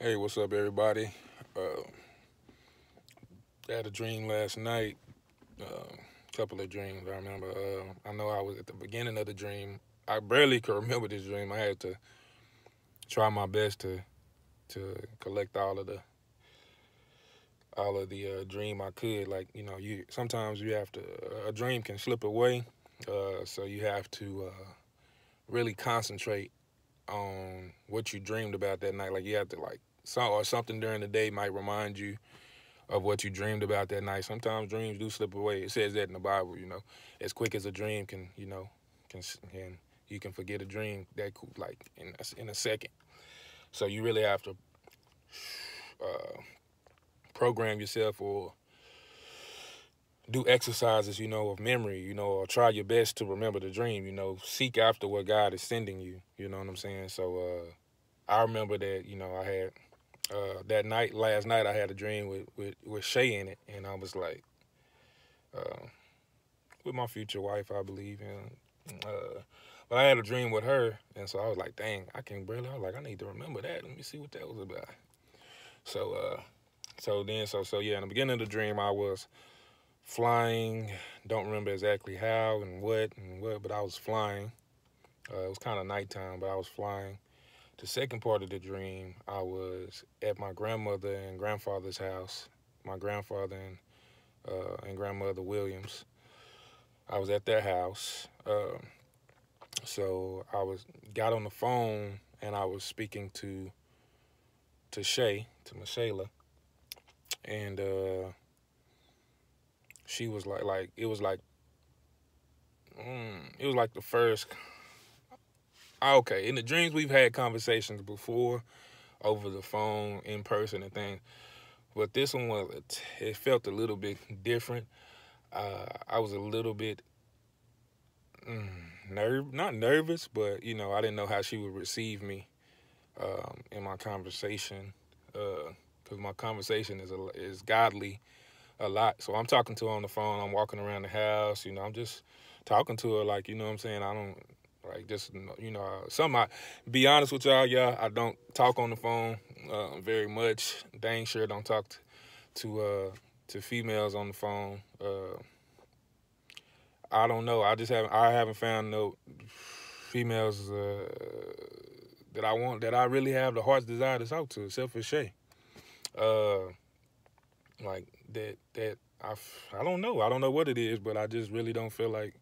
Hey, what's up, everybody? Uh, I had a dream last night. Couple of dreams I remember. I know I was at the beginning of the dream. I barely could remember this dream. I had to try my best to collect all of the dream I could. Like you sometimes you have to a dream can slip away, so you have to really concentrate on what you dreamed about that night. Like you have to something during the day might remind you of what you dreamed about that night. Sometimes dreams do slip away. It says that in the Bible, as quick as a dream can you can forget a dream that like in a second. So you really have to uh, program yourself or do exercises, of memory, or try your best to remember the dream, seek after what God is sending you, you know what I'm saying? So I remember that, I had last night I had a dream with Shay in it, and I was like, uh, with my future wife, I believe. But I had a dream with her, and so I was like, dang, I can't barely. I was like, I need to remember that. Let me see what that was about. So, so yeah. In the beginning of the dream, I was flying. Don't remember exactly how and what, but I was flying. It was kind of nighttime, but I was flying. The second part of the dream, I was at my grandmother and grandfather's house. My grandfather and grandmother Williams. I was at their house. So I was got on the phone and I was speaking to Shay, to Michela, and she was like it was like the first. Okay, in the dreams we've had conversations before over the phone, in person, and things, but this one it felt a little bit different. I was a little bit not nervous, but I didn't know how she would receive me in my conversation, because my conversation is godly a lot. So I'm talking to her on the phone. I'm walking around the house. I'm just talking to her like what I'm saying. I don't like just some. I be honest with y'all. I don't talk on the phone very much. Dang sure don't talk to females on the phone. I don't know. I haven't found no females that I really have the heart's desire to talk to, except for Shay. Uh, like I don't know. I don't know what it is, but I just really don't feel like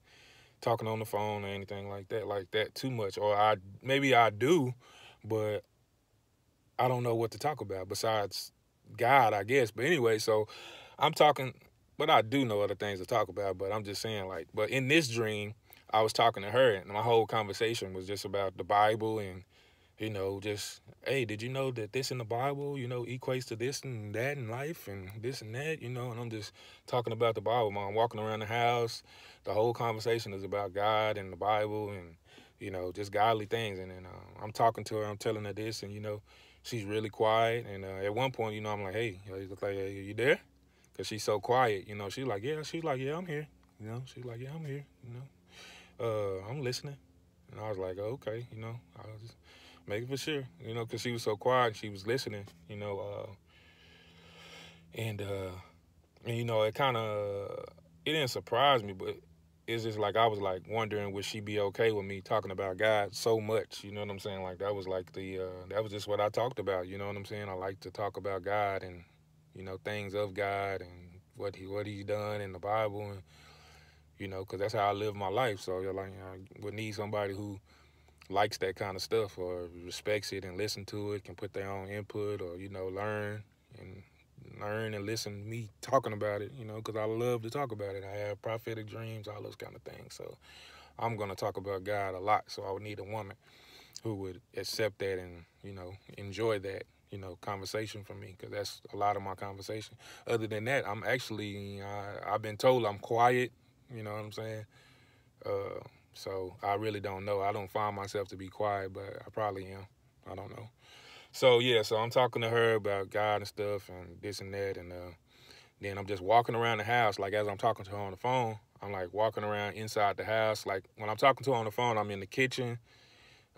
talking on the phone or anything like that too much. Or maybe I do, but I don't know what to talk about besides God, I guess. But anyway, so I'm talking, but I do know other things to talk about. But I'm just saying, but in this dream, I was talking to her, and my whole conversation was just about the Bible and just, hey, did you know that this in the Bible, equates to this and that in life and this and that, and I'm just talking about the Bible. I'm walking around the house. The whole conversation is about God and the Bible and, just godly things. And then I'm talking to her, I'm telling her this, and, she's really quiet. And at one point, I'm like, hey, you look like, hey, you there? Because she's so quiet, she's like, yeah, I'm here. She's like, yeah, I'm here, I'm listening. And I was like, oh, okay, I was just making for sure, because she was so quiet, she was listening, and it kind of it didn't surprise me, but it's just like I was like wondering would she be okay with me talking about God so much, you know what I'm saying? Like that was like that was just what I talked about, you know what I'm saying? I like to talk about God and things of God and what he's done in the Bible and because that's how I live my life. So you're like I would need somebody who likes that kind of stuff or respects it and listen to it, can put their own input or and learn and listen to me talking about it, because I love to talk about it. I have prophetic dreams, all those kind of things. So I'm gonna talk about God a lot. So I would need a woman who would accept that and enjoy that conversation from me, because that's a lot of my conversation. Other than that, I've been told I'm quiet. You know what I'm saying? Uh, so I really don't know. I don't find myself to be quiet, but I probably am. I don't know. So yeah, so I'm talking to her about God and stuff and this and that, and then I'm just walking around the house. Like as I'm talking to her on the phone, I'm like walking around inside the house. Like when I'm talking to her on the phone, I'm in the kitchen.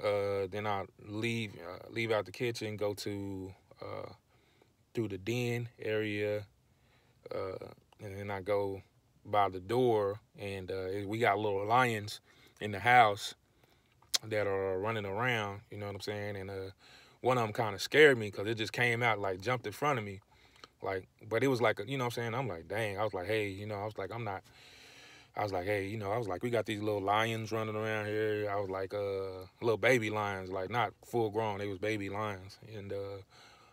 Then I leave out the kitchen, go to through the den area, and then I go by the door, and we got little lions in the house that are running around. You know what I'm saying? And one of them kind of scared me because it just came out like jumped in front of me, like. But it was like you know what I'm saying? I'm like, dang. I was like, hey, I was like, I'm not. I was like, hey, I was like, we got these little lions running around here. I was like, little baby lions, like not full grown. They was baby lions, and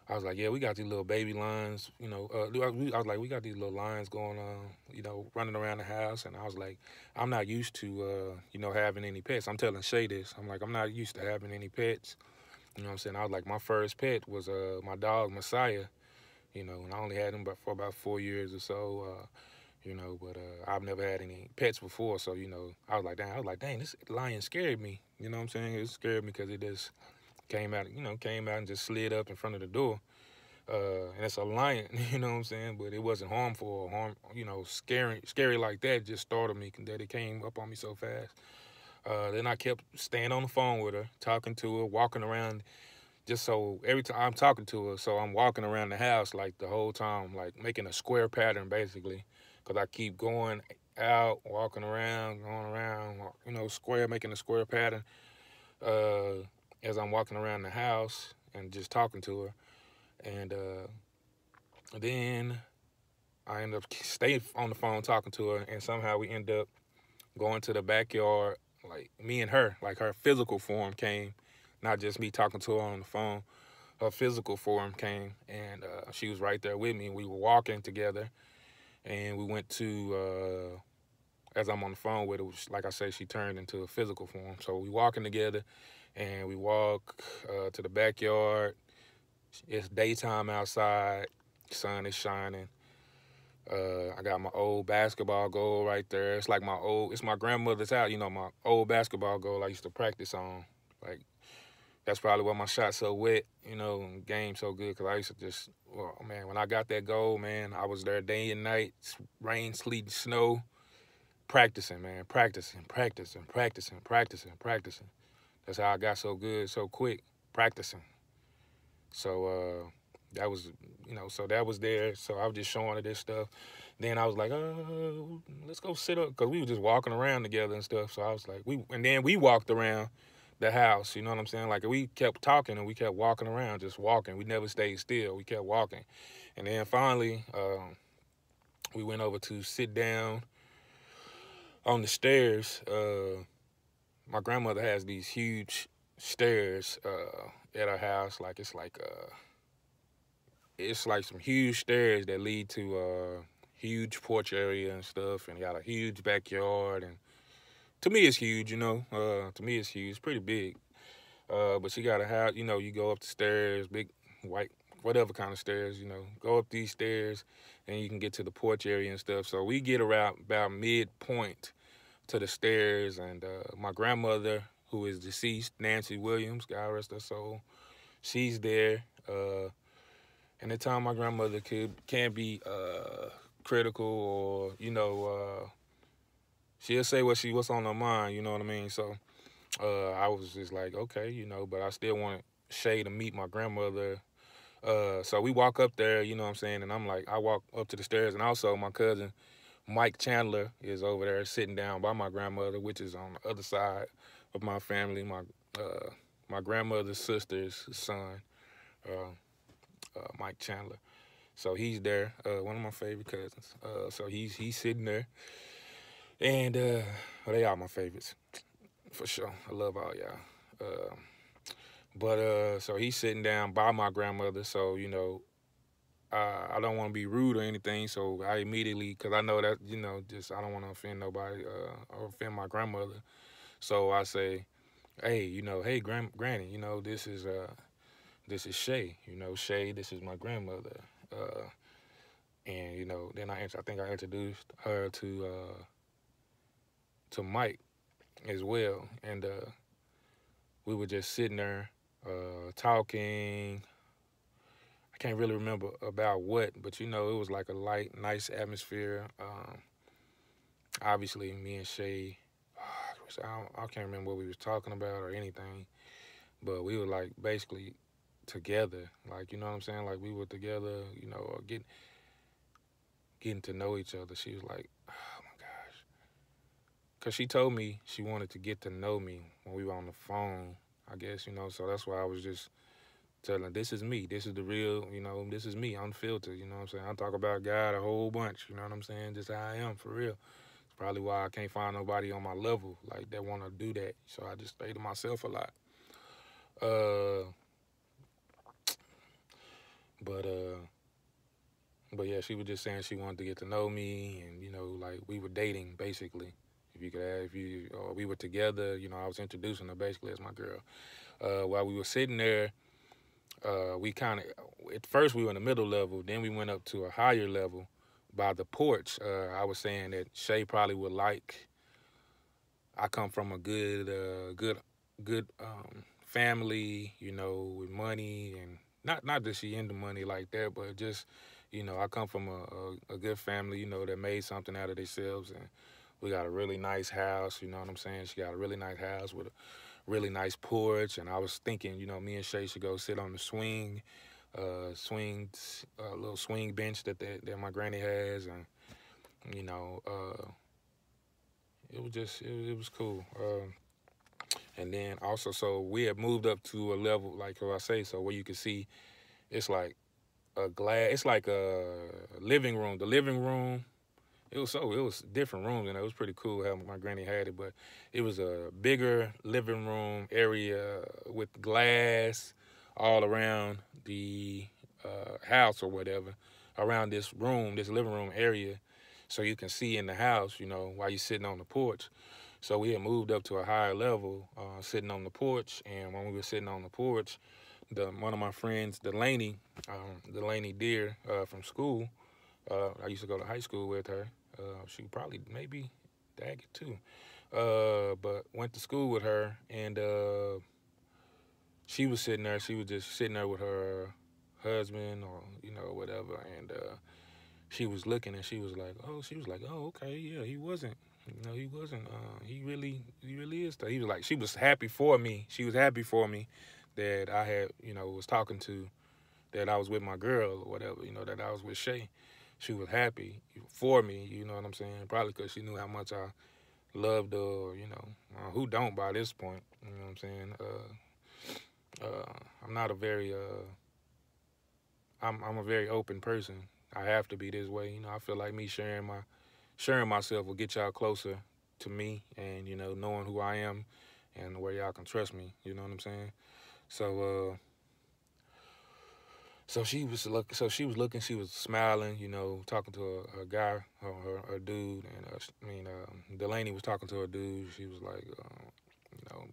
I was like, yeah, we got these little baby lions, I was like, we got these little lions going on, running around the house. And I was like, I'm not used to, having any pets. I'm telling Shay this. I'm like, I'm not used to having any pets. You know what I'm saying? I was like, my first pet was my dog, Messiah, and I only had him for about 4 years or so. But I've never had any pets before. So, I was like, dang, this lion scared me. You know what I'm saying? It scared me because it just came out and just slid up in front of the door. And it's a lion, you know what I'm saying? But it wasn't harmful or scary like that. Just startled me that it came up on me so fast. Then I kept staying on the phone with her, talking to her, walking around. Just so every time I'm talking to her, so I'm walking around the house like the whole time, like making a square pattern basically, because I keep going out, walking around, going around, square, making a square pattern as I'm walking around the house and just talking to her. And then I end up staying on the phone talking to her, and somehow we end up going to the backyard, like me and her, like her physical form came, not just me talking to her on the phone. Her physical form came, and she was right there with me. We were walking together, and we went to, as I'm on the phone with her, like I said, she turned into a physical form. So we walking together, and we walk to the backyard. It's daytime outside, sun is shining. I got my old basketball goal right there. It's my grandmother's house, my old basketball goal I used to practice on. Like, that's probably why my shot's so wet, and game so good, because I used to just, well, man, when I got that goal, man, I was there day and night, rain, sleet, snow, practicing, man, practicing. That's how I got so good so quick, practicing. So that was, so that was there. So I was just showing her this stuff. Then I was like, let's go sit up, because we were just walking around together and stuff. So I was like, and then we walked around the house, you know what I'm saying? Like, we kept talking and we kept walking around, just walking. We never stayed still. We kept walking. And then finally, we went over to sit down on the stairs. My grandmother has these huge stairs at her house. Like, it's like some huge stairs that lead to a huge porch area and stuff, and got a huge backyard. And to me, it's huge, to me, it's huge. It's pretty big. But she got a house, you go up the stairs, big white, whatever kind of stairs, go up these stairs, and you can get to the porch area and stuff. So we get around about midpoint to the stairs, and my grandmother, who is deceased, Nancy Williams, God rest her soul, she's there. And the time my grandmother can be critical, or she'll say what's on her mind, you know what I mean? So I was just like, okay, but I still wanted Shay to meet my grandmother. So we walk up there, you know what I'm saying? And I'm like, I walk up to the stairs, and also my cousin Mike Chandler is over there sitting down by my grandmother, which is on the other side of my family. My grandmother's sister's son, Mike Chandler. So he's there, one of my favorite cousins. So he's sitting there, and well, they are my favorites for sure. I love all y'all. But so he's sitting down by my grandmother. So I don't want to be rude or anything. So I immediately, because I know that just I don't want to offend nobody or offend my grandmother. So I say, hey, hey, Granny, this is Shay. Shay, this is my grandmother. And then I think I introduced her to Mike as well, and we were just sitting there talking. I can't really remember about what, but it was like a light, nice atmosphere. Obviously, me and Shay, I can't remember what we was talking about or anything, but we were like basically together. Like, you know what I'm saying? Like we were together, you know, or getting to know each other. She was like, oh my gosh. Because she told me she wanted to get to know me when we were on the phone, I guess, you know. So that's why I was just telling her, this is me. This is the real, you know, this is me, unfiltered, you know what I'm saying? I talk about God a whole bunch, you know what I'm saying? Just how I am, for real. It's probably why I can't find nobody on my level, like, that want to do that. So I just stay to myself a lot. Uh, but, uh, but yeah, she was just saying she wanted to get to know me, and you know, like we were dating basically. If you could add, if you or we were together, you know, I was introducing her basically as my girl. While we were sitting there, we kind of at first we were in the middle level, then we went up to a higher level by the porch. I was saying that Shay probably would like. I come from a good family, you know, with money, and not that she into money like that, but just, you know, I come from a good family, you know, that made something out of themselves, and we got a really nice house, you know what I'm saying? She got a really nice house with a really nice porch, and I was thinking, you know, me and Shay should go sit on the little swing bench that my granny has, and you know, it was just it was cool. And then also, so we had moved up to a level, like I say, so where you can see it's like a glass, it's like a living room. The living room, it was different rooms, and it was pretty cool how my granny had it. But it was a bigger living room area with glass all around the house or whatever, around this room, this living room area, so you can see in the house, you know, while you're sitting on the porch. So we had moved up to a higher level, sitting on the porch, and when we were sitting on the porch, one of my friends, Delaney Deer from school, I used to go to high school with her. She probably maybe Daggett too, but went to school with her, and she was sitting there. She was just sitting there with her husband, or you know whatever, and she was looking, and she was like, oh, okay, yeah, he wasn't. You know, he wasn't. He really is. He was like, she was happy for me. She was happy for me that I had, you know, was talking to, that I was with my girl or whatever. You know, that I was with Shay. She was happy for me. You know what I'm saying? Probably because she knew how much I loved her. Or, you know, who don't by this point? You know what I'm saying? I'm not a very. I'm a very open person. I have to be this way. You know, I feel like me sharing myself will get y'all closer to me, and you know, knowing who I am and where y'all can trust me. You know what I'm saying? So so she was looking, she was smiling, you know, talking to a guy, her dude, and Delaney was talking to her dude. She was like, you know,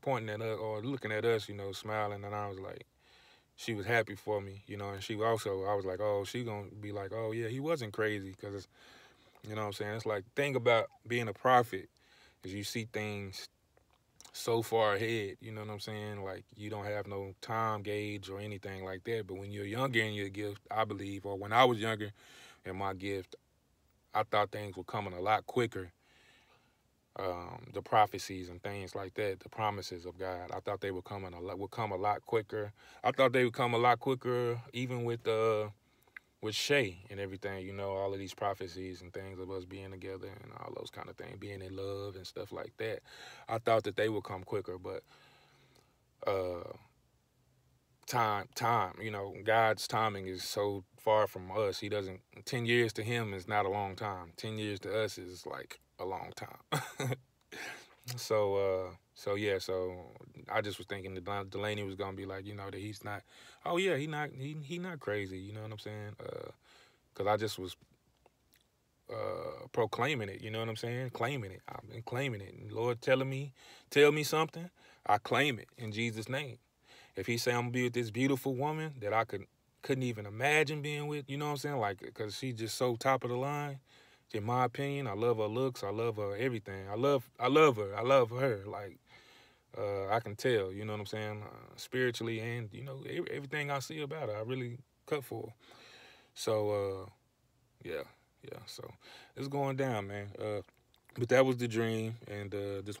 pointing at us or looking at us, you know, smiling, and I was like, she was happy for me, you know, and she also, I was like, oh, she gonna be like, oh yeah, he wasn't crazy, because you know what I'm saying. It's like, thing about being a prophet is you see things so far ahead, you know what I'm saying? Like, you don't have no time gauge or anything like that. But when you're younger in your gift, I believe, or when I was younger in my gift, I thought things were coming a lot quicker. The prophecies and things like that, the promises of God, I thought they would come a lot quicker. I thought they would come a lot quicker, even with Shay and everything, you know, all of these prophecies and things of us being together and all those kind of things, being in love and stuff like that. I thought that they would come quicker, but uh, time, you know, God's timing is so far from us. He doesn't, 10 years to him is not a long time. 10 years to us is like a long time. So yeah, so I just was thinking that Delaney was gonna be like, you know, that he's not. Oh yeah, he not crazy. You know what I'm saying? Because I just was proclaiming it. You know what I'm saying? Claiming it. I've been claiming it. And Lord tell me something, I claim it in Jesus' name. If He say I'm gonna be with this beautiful woman that I couldn't even imagine being with, you know what I'm saying? Like, because she's just so top of the line. In my opinion, I love her looks. I love her everything. I love her. I love her. Like, I can tell. You know what I'm saying? Spiritually, and you know, everything I see about her, I really cut for her. So yeah. So it's going down, man. But that was the dream, and just